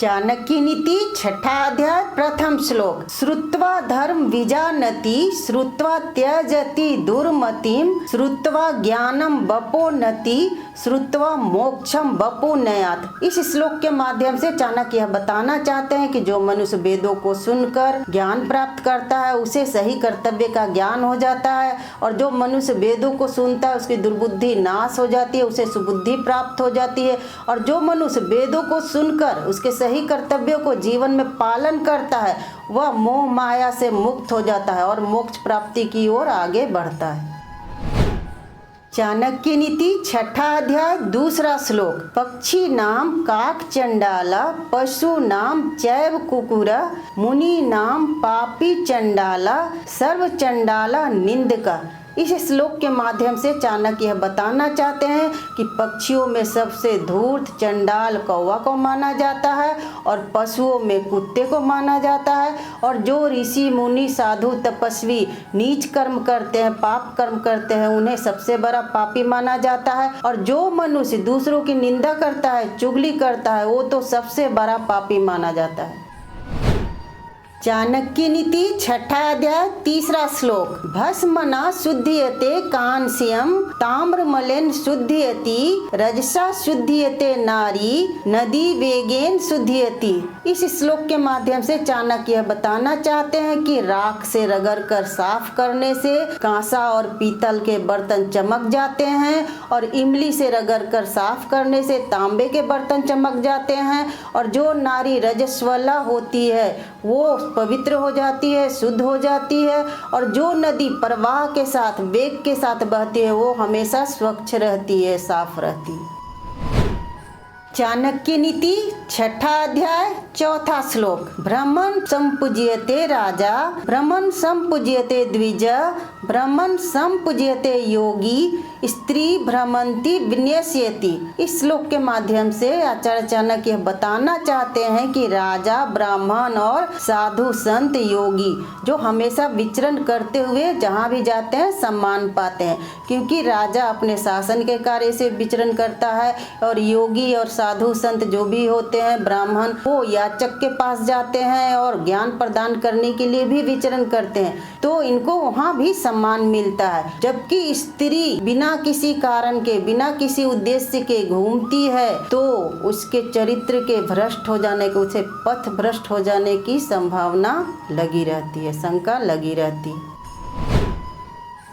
चाणक्य नीति छठा अध्याय प्रथम श्लोक। श्रुत्वा धर्म विजानति श्रुत्वा त्यजति दुर्मतिम श्रुत्वा ज्ञानम बपोनति श्रुत्वा मोक्षम बपोनयात। इस श्लोक के माध्यम से चाणक्य यह बताना चाहते हैं कि जो मनुष्य वेदों को सुनकर ज्ञान प्राप्त करता है उसे सही कर्तव्य का ज्ञान हो जाता है, और जो मनुष्य वेदों को सुनता है उसकी दुर्बुद्धि नाश हो जाती है, उसे सुबुद्धि प्राप्त हो जाती है। और जो मनुष्य वेदों को सुनकर उसके सही कर्तव्यों को जीवन में पालन करता है वह मोह माया से मुक्त हो जाता है और मोक्ष प्राप्ति की ओर आगे बढ़ता है। चाणक्य नीति छठा अध्याय दूसरा श्लोक। पक्षी नाम काक चंडाला पशु नाम चैव कुकुरा मुनि नाम पापी चंडाला सर्व चंडाला निंदका। इस श्लोक के माध्यम से चाणक्य यह बताना चाहते हैं कि पक्षियों में सबसे धूर्त चंडाल कौवा को माना जाता है और पशुओं में कुत्ते को माना जाता है, और जो ऋषि मुनि साधु तपस्वी नीच कर्म करते हैं पाप कर्म करते हैं उन्हें सबसे बड़ा पापी माना जाता है, और जो मनुष्य दूसरों की निंदा करता है चुगली करता है वो तो सबसे बड़ा पापी माना जाता है। चाणक्य नीति छठा अध्याय तीसरा श्लोक। भस्मना शुद्धियते कांस्यम ताम्रमलेन शुद्धियति रजसा शुद्धियते नारी नदी वेगेन शुद्धियति। इस श्लोक के माध्यम से चाणक्य यह बताना चाहते हैं कि राख से रगड़ कर साफ करने से कांसा और पीतल के बर्तन चमक जाते हैं, और इमली से रगड़ कर साफ करने से तांबे के बर्तन चमक जाते हैं, और जो नारी रजस्वला होती है वो पवित्र हो जाती है शुद्ध हो जाती है, और जो नदी प्रवाह के साथ वेग के साथ बहती है वो हमेशा स्वच्छ रहती है साफ रहती है। चाणक्य नीति छठा अध्याय चौथा श्लोक। ब्राह्मण संपूज्यते राजा ब्राह्मण संपूज्यते द्विज ब्राह्मण संपूज्यते योगी स्त्री भ्रमंती विन्यस्यति। इस श्लोक के माध्यम से आचार्य चाणक्य बताना चाहते हैं कि राजा ब्राह्मण और साधु संत योगी जो हमेशा विचरण करते हुए जहाँ भी जाते हैं सम्मान पाते हैं, क्योंकि राजा अपने शासन के कार्य से विचरण करता है, और योगी और साधु संत जो भी होते हैं ब्राह्मण वो याचक के पास जाते हैं और ज्ञान प्रदान करने के लिए भी विचरण करते हैं, तो इनको वहाँ भी सम्मान मिलता है। जबकि स्त्री बिना किसी कारण के बिना किसी उद्देश्य के घूमती है तो उसके चरित्र के भ्रष्ट हो जाने के उसे पथ भ्रष्ट हो जाने की संभावना लगी रहती है, शंका लगी रहती है।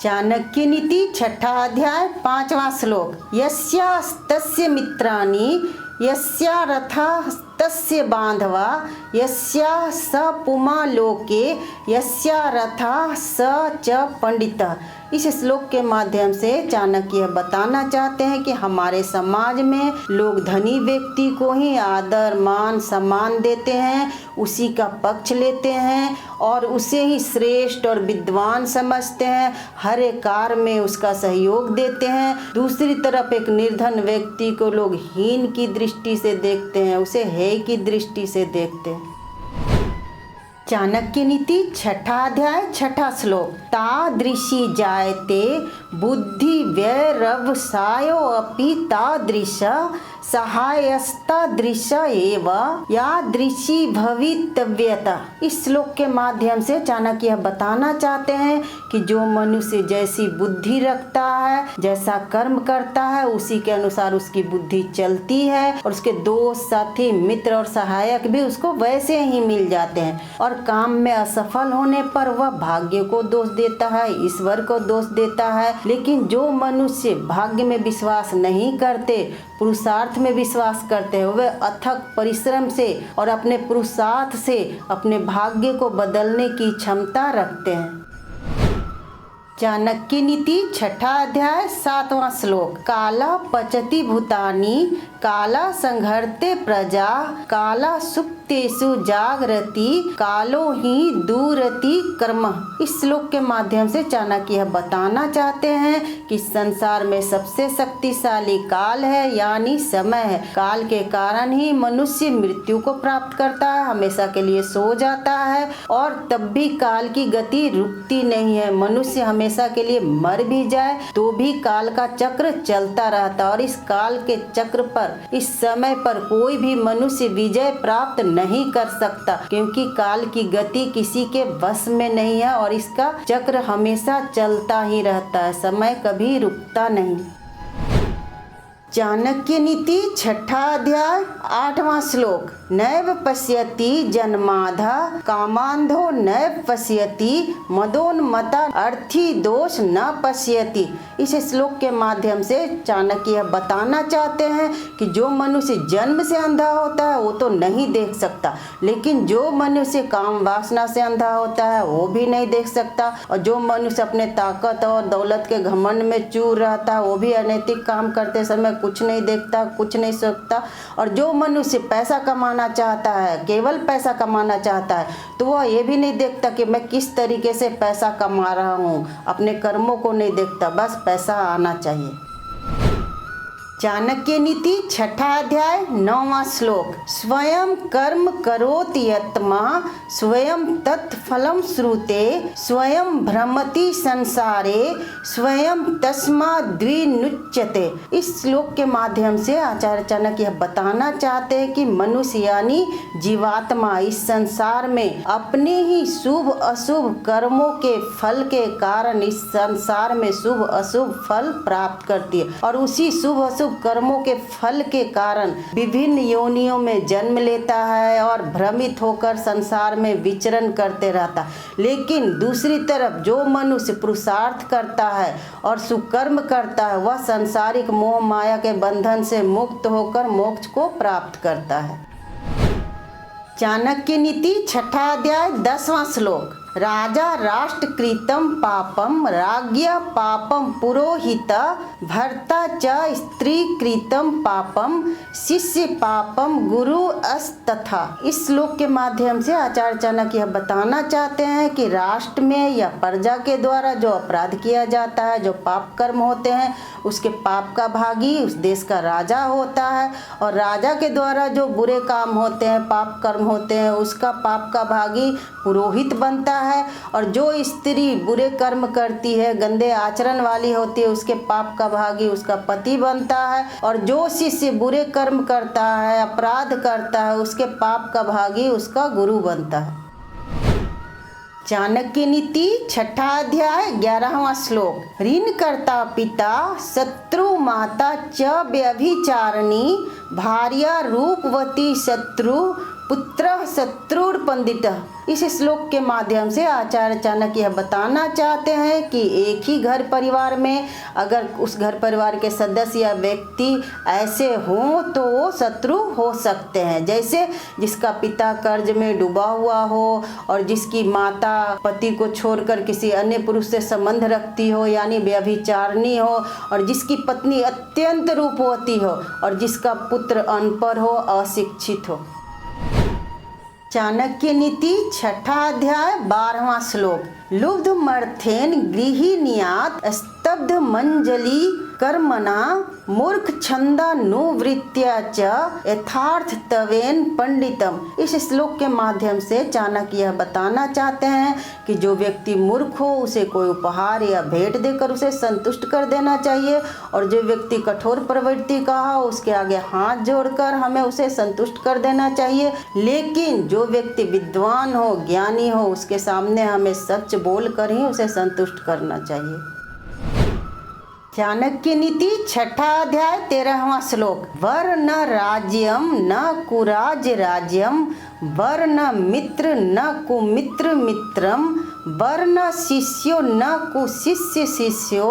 चाणक्य नीति छठा अध्याय पांचवा श्लोक। यस्यास्तस्य मित्राणि यस्या रथः तस्य बांधवा यस्या स पुमा लोके यस्या रथः स च पंडितः। इस श्लोक के माध्यम से चाणक्य बताना चाहते हैं कि हमारे समाज में लोग धनी व्यक्ति को ही आदर मान सम्मान देते हैं, उसी का पक्ष लेते हैं और उसे ही श्रेष्ठ और विद्वान समझते हैं, हर एक कार्य में उसका सहयोग देते हैं। दूसरी तरफ एक निर्धन व्यक्ति को लोग हीन की दृष्टि से देखते हैं, उसे हेय की दृष्टि से देखते हैं। चाणक्य नीति छठा अध्याय छठा श्लोक। तादृशी जायते बुद्धि व्यवसायो अपि तादृश सहायस्तादृश एव यादृशी भवितव्यता। इस श्लोक के माध्यम से चाणक्य यह बताना चाहते हैं कि जो मनुष्य जैसी बुद्धि रखता है जैसा कर्म करता है उसी के अनुसार उसकी बुद्धि चलती है, और उसके दोस्त साथी मित्र और सहायक भी उसको वैसे ही मिल जाते हैं। और काम में असफल होने पर वह भाग्य को दोष देता है, ईश्वर को दोष देता है। लेकिन जो मनुष्य भाग्य में विश्वास नहीं करते पुरुषार्थ में विश्वास करते हैं वे अथक परिश्रम से और अपने पुरुषार्थ से अपने भाग्य को बदलने की क्षमता रखते हैं। चाणक्य नीति छठा अध्याय सातवां श्लोक। काला पचति भूतानि काला संघर्ते प्रजा काला सुप्तेषु जागृति कालो ही दूरति कर्म। इस श्लोक के माध्यम से चाणक्य यह बताना चाहते हैं कि संसार में सबसे शक्तिशाली काल है यानी समय है। काल के कारण ही मनुष्य मृत्यु को प्राप्त करता है, हमेशा के लिए सो जाता है, और तब भी काल की गति रुकती नहीं है। मनुष्य हमेशा हमेशा के लिए मर भी जाए तो भी काल का चक्र चलता रहता, और इस काल के चक्र पर, इस समय पर कोई भी मनुष्य विजय प्राप्त नहीं कर सकता, क्योंकि काल की गति किसी के वश में नहीं है और इसका चक्र हमेशा चलता ही रहता है, समय कभी रुकता नहीं। चाणक्य नीति छठा अध्याय 8वां श्लोक। नैव पश्यति जन्माधा कामांधो नैव पश्यति मदोन्मता अर्थी दोष न पश्यति। इस श्लोक के माध्यम से चाणक्य यह बताना चाहते हैं कि जो मनुष्य जन्म से अंधा होता है वो तो नहीं देख सकता, लेकिन जो मनुष्य काम वासना से अंधा होता है वो भी नहीं देख सकता, और जो मनुष्य अपने ताकत और दौलत के घमंड में चूर रहता है वो भी अनैतिक काम करते समय कुछ नहीं देखता, कुछ नहीं सोचता। और जो मनुष्य पैसा कमाना चाहता है, केवल पैसा कमाना चाहता है, तो वह ये भी नहीं देखता कि मैं किस तरीके से पैसा कमा रहा हूँ, अपने कर्मों को नहीं देखता, बस पैसा आना चाहिए। चाणक्य नीति छठा अध्याय 9वां श्लोक। स्वयं कर्म करोति यत्मा स्वयं तत्फलं श्रुते स्वयं भ्रमति संसारे स्वयं तस्मात् द्विनुच्यते। इस श्लोक के माध्यम से आचार्य चाणक्य यह बताना चाहते हैं कि मनुष्य यानी जीवात्मा इस संसार में अपने ही शुभ अशुभ कर्मों के फल के कारण इस संसार में शुभ अशुभ फल प्राप्त करती है, और उसी शुभ अशुभ कर्मों के फल के कारण विभिन्न योनियों में जन्म लेता है और भ्रमित होकर संसार में विचरण करते रहता। लेकिन दूसरी तरफ जो मनुष्य पुरुषार्थ करता है और सुकर्म करता है वह सांसारिक मोह माया के बंधन से मुक्त होकर मोक्ष को प्राप्त करता है। चाणक्य नीति छठा अध्याय 10वां श्लोक। राजा राष्ट्रकृतं पापम राज्ञ पापम पुरोहित भर्ता च स्त्रीकृतं पापम शिष्य पापम गुरु अस्तथा। इस श्लोक के माध्यम से आचार्य चाणक्य यह बताना चाहते हैं कि राष्ट्र में या प्रजा के द्वारा जो अपराध किया जाता है, जो पाप कर्म होते हैं, उसके पाप का भागी उस देश का राजा होता है, और राजा के द्वारा जो बुरे काम होते हैं, पाप कर्म होते हैं, उसका पाप का भागी पुरोहित बनता है, और जो स्त्री बुरे कर्म करती है, गंदे आचरण वाली होती है, उसके पाप का भागी उसका पति बनता है, और जो शिष्य बुरे कर्म करता है, अपराध करता है, उसके पाप का भागी उसका गुरु बनता है। चाणक्य नीति छठा अध्याय 11वां श्लोक। ऋण कर्ता पिता शत्रु माता च व्यभिचारिणी भार्या रूपवती शत्रु पुत्र शत्रुर पंडित। इस श्लोक के माध्यम से आचार्य चाणक्य यह बताना चाहते हैं कि एक ही घर परिवार में अगर उस घर परिवार के सदस्य या व्यक्ति ऐसे हों तो वो शत्रु हो सकते हैं। जैसे जिसका पिता कर्ज में डूबा हुआ हो, और जिसकी माता पति को छोड़कर किसी अन्य पुरुष से संबंध रखती हो यानी व्यभिचारिणी हो, और जिसकी पत्नी अत्यंत रूपवती हो, और जिसका पुत्र अनपढ़ हो, अशिक्षित हो। चाणक्य नीति छठा अध्याय 12वां श्लोक। लुब्ध मर्थेन गृहिण्यात् स्तब्ध मंजली कर्मणा मूर्ख छंदानुवृत्त्या च यथार्थत्वेन पंडितम। इस श्लोक के माध्यम से चाणक्य यह बताना चाहते हैं कि जो व्यक्ति मूर्ख हो उसे कोई उपहार या भेंट देकर उसे संतुष्ट कर देना चाहिए, और जो व्यक्ति कठोर प्रवृत्ति का हो उसके आगे हाथ जोड़कर हमें उसे संतुष्ट कर देना चाहिए। लेकिन जो व्यक्ति विद्वान हो, ज्ञानी हो, उसके सामने हमें सच बोलकर ही उसे संतुष्ट करना चाहिए। चाणक्य नीति छठा अध्याय 13वां श्लोक। वर न राज्यम न कुराज राज्यम वर न मित्र न कुमित्र मित्रम वर न शिष्यो न कुशिष्य शिष्यो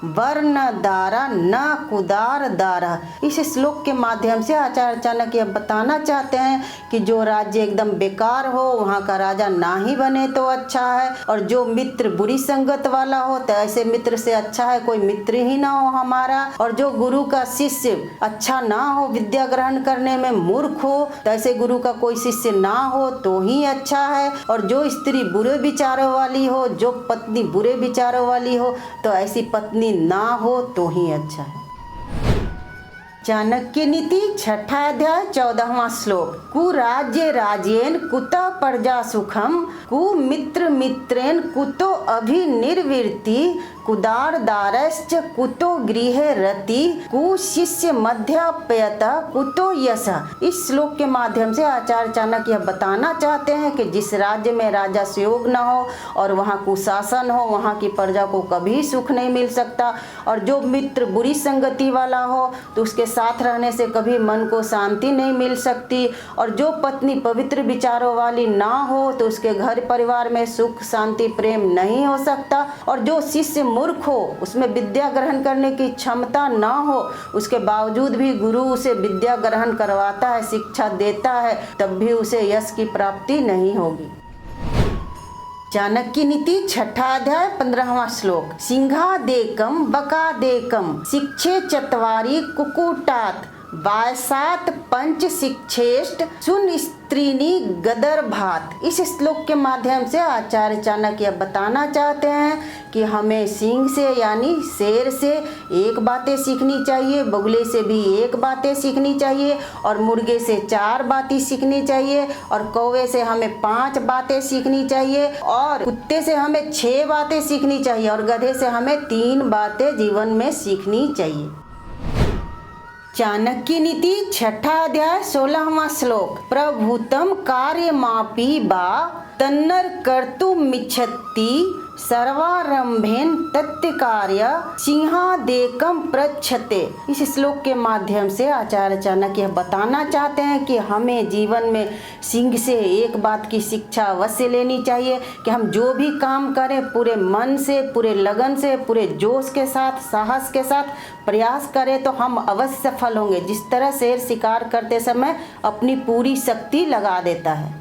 वर न दारा न कुदार दारा। इस श्लोक के माध्यम से आचार्य चाणक्य बताना चाहते हैं कि जो राज्य एकदम बेकार हो वहाँ का राजा ना ही बने तो अच्छा है, और जो मित्र बुरी संगत वाला हो तो ऐसे मित्र से अच्छा है कोई मित्र ही ना हो हमारा, और जो गुरु का शिष्य अच्छा ना हो, विद्या ग्रहण करने में मूर्ख हो, तो ऐसे गुरु का कोई शिष्य ना हो तो ही अच्छा है, और जो स्त्री बुरे विचारों वाली हो, जो पत्नी बुरे विचारों वाली हो, तो ऐसी पत्नी ना हो तो ही अच्छा है। चाणक्य नीति छठा अध्याय 14वां श्लोक। कुराज्य राज्येन कुतः प्रजा सुखम, कुमित्र मित्रेण कुतो अभिनिर्वृत्ति, कुदार दारश्च कुतो गृहे रति, कुशिष्य मध्याप्यत कुतो यश। इस श्लोक के माध्यम से आचार्य चाणक्य यह बताना चाहते हैं कि जिस राज्य में राजा सुयोग न हो और वहाँ कुशासन हो, वहाँ की प्रजा को कभी सुख नहीं मिल सकता। और जो मित्र बुरी संगति वाला हो तो उसके साथ रहने से कभी मन को शांति नहीं मिल सकती। और जो पत्नी पवित्र विचारों वाली ना हो तो उसके घर परिवार में सुख शांति प्रेम नहीं हो सकता। और जो शिष्य मूर्ख हो, उसमें विद्या ग्रहण करने की क्षमता ना हो, उसके बावजूद भी गुरु उसे विद्या ग्रहण करवाता है, शिक्षा देता है, तब भी उसे यश की प्राप्ति नहीं होगी। चाणक्य नीति छठा अध्याय 15वां श्लोक। सिंहादेकम बकादेकम शिक्षे चत्वारि कुक्कुटात्, वायसात पंच शिक्षेष्ट सुन स्त्रीनी गदर्भात। इस श्लोक के माध्यम से आचार्य चाणक्य बताना चाहते हैं कि हमें सिंह से यानी शेर से एक बातें सीखनी चाहिए, बगुले से भी एक बातें सीखनी चाहिए, और मुर्गे से 4 बातें सीखनी चाहिए, और कौवे से हमें 5 बातें सीखनी चाहिए, और कुत्ते से हमें 6 बातें सीखनी चाहिए, और गधे से हमें 3 बातें जीवन में सीखनी चाहिए। चाणक्य नीति छठा अध्याय 16वां श्लोक। प्रभुतम कार्यमापि बा तन्नर कर्तुमिच्छति, सर्वारंभेन तत्त्व कार्य सिंहादेकम प्रच्छते। इस श्लोक के माध्यम से आचार्य चाणक्य बताना चाहते हैं कि हमें जीवन में सिंह से एक बात की शिक्षा अवश्य लेनी चाहिए कि हम जो भी काम करें पूरे मन से, पूरे लगन से, पूरे जोश के साथ, साहस के साथ प्रयास करें तो हम अवश्य सफल होंगे। जिस तरह शेर शिकार करते समय अपनी पूरी शक्ति लगा देता है।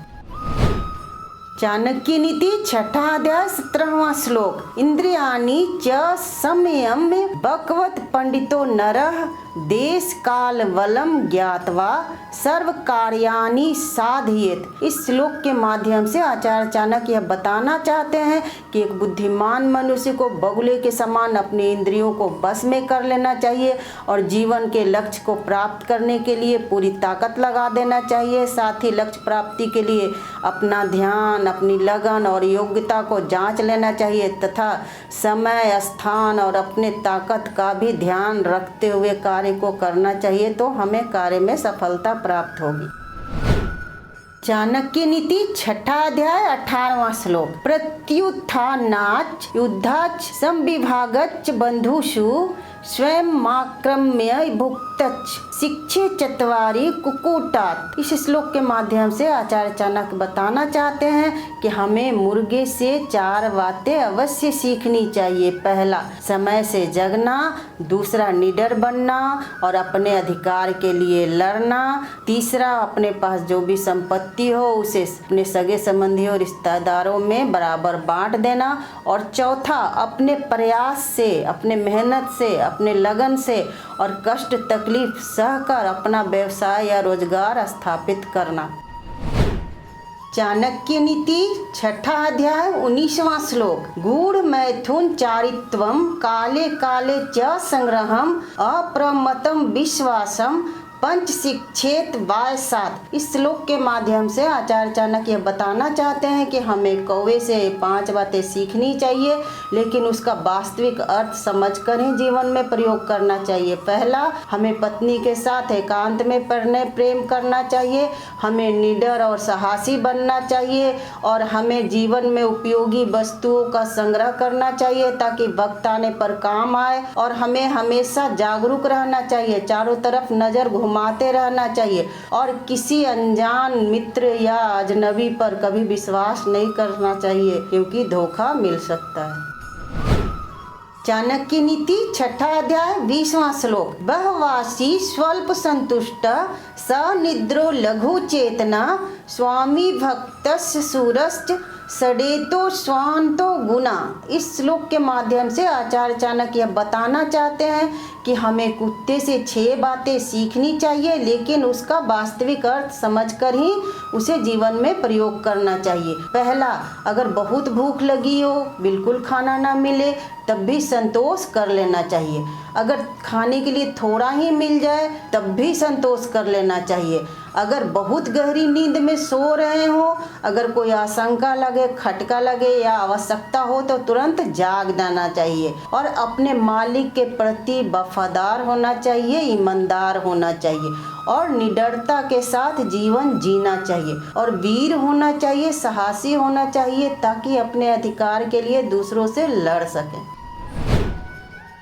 चाणक्य नीति छठा अध्याय 17वां श्लोक। इंद्रियाणि च संयम्य बकवत पंडितो नरः, देश काल वलम ज्ञात्वा सर्व कार्याणि साधयेत। इस श्लोक के माध्यम से आचार्य चाणक्य यह बताना चाहते हैं कि एक बुद्धिमान मनुष्य को बगुले के समान अपने इंद्रियों को बस में कर लेना चाहिए और जीवन के लक्ष्य को प्राप्त करने के लिए पूरी ताकत लगा देना चाहिए। साथ ही लक्ष्य प्राप्ति के लिए अपना ध्यान, अपनी लगन और योग्यता को जांच लेना चाहिए तथा समय, स्थान और अपने ताकत का भी ध्यान रखते हुए कार्य को करना चाहिए, तो हमें कार्य में सफलता प्राप्त होगी। चाणक्य नीति छठा अध्याय 18वां श्लोक। प्रत्युत्थानाच् युद्धाच् संविभागच्च बंधुषु, स्वयं माक्रम्य भुक्तच्च शिक्षे चत्वारि कुक्कुटात्। इस श्लोक के माध्यम से आचार्य चाणक्य बताना चाहते हैं कि हमें मुर्गे से 4 बातें अवश्य सीखनी चाहिए। पहला, समय से जगना। दूसरा, निडर बनना और अपने अधिकार के लिए लड़ना। तीसरा, अपने पास जो भी संपत्ति हो उसे अपने सगे संबंधी और रिश्तेदारों में बराबर बांट देना। और चौथा, अपने प्रयास से, अपने मेहनत से, अपने लगन से और कष्ट तकलीफ सहकर अपना व्यवसाय या रोजगार स्थापित करना। चाणक्य नीति छठा अध्याय 19वां श्लोक। गूढ़ मैथुन चारित्वम काले काले च संग्रहम अप्रमतम विश्वासम पंच शिक्षेत वायसात। इस श्लोक के माध्यम से आचार्य चाणक्य बताना चाहते हैं कि हमें कौवे से 5 बातें सीखनी चाहिए, लेकिन उसका वास्तविक अर्थ समझकर ही जीवन में प्रयोग करना चाहिए। पहला, हमें पत्नी के साथ एकांत में प्रेम करना चाहिए। हमें निडर और साहसी बनना चाहिए और हमें जीवन में उपयोगी वस्तुओं का संग्रह करना चाहिए ताकि वक्त आने पर काम आए। और हमें हमेशा जागरूक रहना चाहिए, चारों तरफ नजर घुमाते रहना चाहिए और किसी अनजान मित्र या अजनबी पर कभी विश्वास नहीं करना चाहिए क्योंकि धोखा मिल सकता है। चाणक्य नीति छठा अध्याय 20वां श्लोक। बहवासी स्वल्प संतुष्ट स निद्रो लघु चेतना, स्वामी भक्तस्य सूरश्च सडेतो स्वान्तो गुना। इस श्लोक के माध्यम से आचार्य चाणक्य यह बताना चाहते हैं कि हमें कुत्ते से 6 बातें सीखनी चाहिए, लेकिन उसका वास्तविक अर्थ समझकर ही उसे जीवन में प्रयोग करना चाहिए। पहला, अगर बहुत भूख लगी हो, बिल्कुल खाना ना मिले, तब भी संतोष कर लेना चाहिए। अगर खाने के लिए थोड़ा ही मिल जाए तब भी संतोष कर लेना चाहिए। अगर बहुत गहरी नींद में सो रहे हो, अगर कोई आशंका लगे, खटका लगे या आवश्यकता हो तो तुरंत जाग जाना चाहिए। और अपने मालिक के प्रति वफादार होना चाहिए, ईमानदार होना चाहिए और निडरता के साथ जीवन जीना चाहिए और वीर होना चाहिए, साहसी होना चाहिए, ताकि अपने अधिकार के लिए दूसरों से लड़ सकें।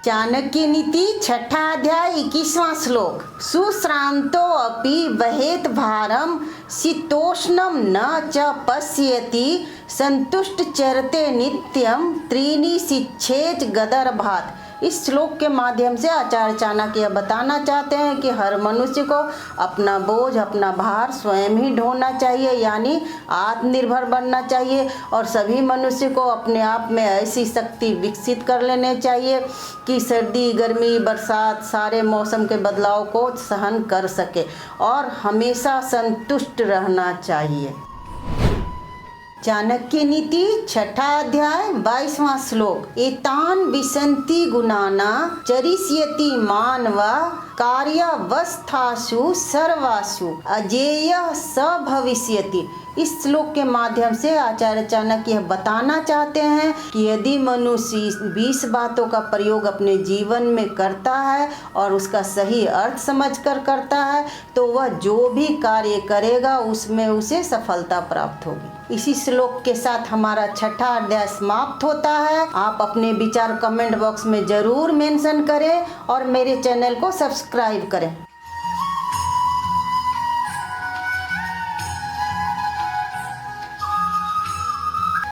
चाणक्य नीति 6ठा अध्याय 21वां श्लोक। सुश्रांतो अपि वहेत भारम शीतोष्णम न च पश्यति संतुष्ट चरते नित्यम त्रीणि शिक्षेच गदर्भात्। इस श्लोक के माध्यम से आचार्य चाणक्य बताना चाहते हैं कि हर मनुष्य को अपना बोझ, अपना भार स्वयं ही ढोना चाहिए, यानी आत्मनिर्भर बनना चाहिए। और सभी मनुष्य को अपने आप में ऐसी शक्ति विकसित कर लेने चाहिए कि सर्दी, गर्मी, बरसात सारे मौसम के बदलाव को सहन कर सके और हमेशा संतुष्ट रहना चाहिए। चाणक्य नीति 6ठा अध्याय 22वां श्लोक। एतान विसंति गुणाना चरिष्यति मानवा कार्यावस्थासु सर्वासु अजेयः स भविष्यति। इस श्लोक के माध्यम से आचार्य चाणक्य बताना चाहते हैं कि यदि मनुष्य 20 बातों का प्रयोग अपने जीवन में करता है और उसका सही अर्थ समझकर करता है तो वह जो भी कार्य करेगा उसमें उसे सफलता प्राप्त होगी। इसी श्लोक के साथ हमारा 6ठा अध्याय समाप्त होता है। आप अपने विचार कमेंट बॉक्स में ज़रूर मेंशन करें और मेरे चैनल को सब्सक्राइब करें।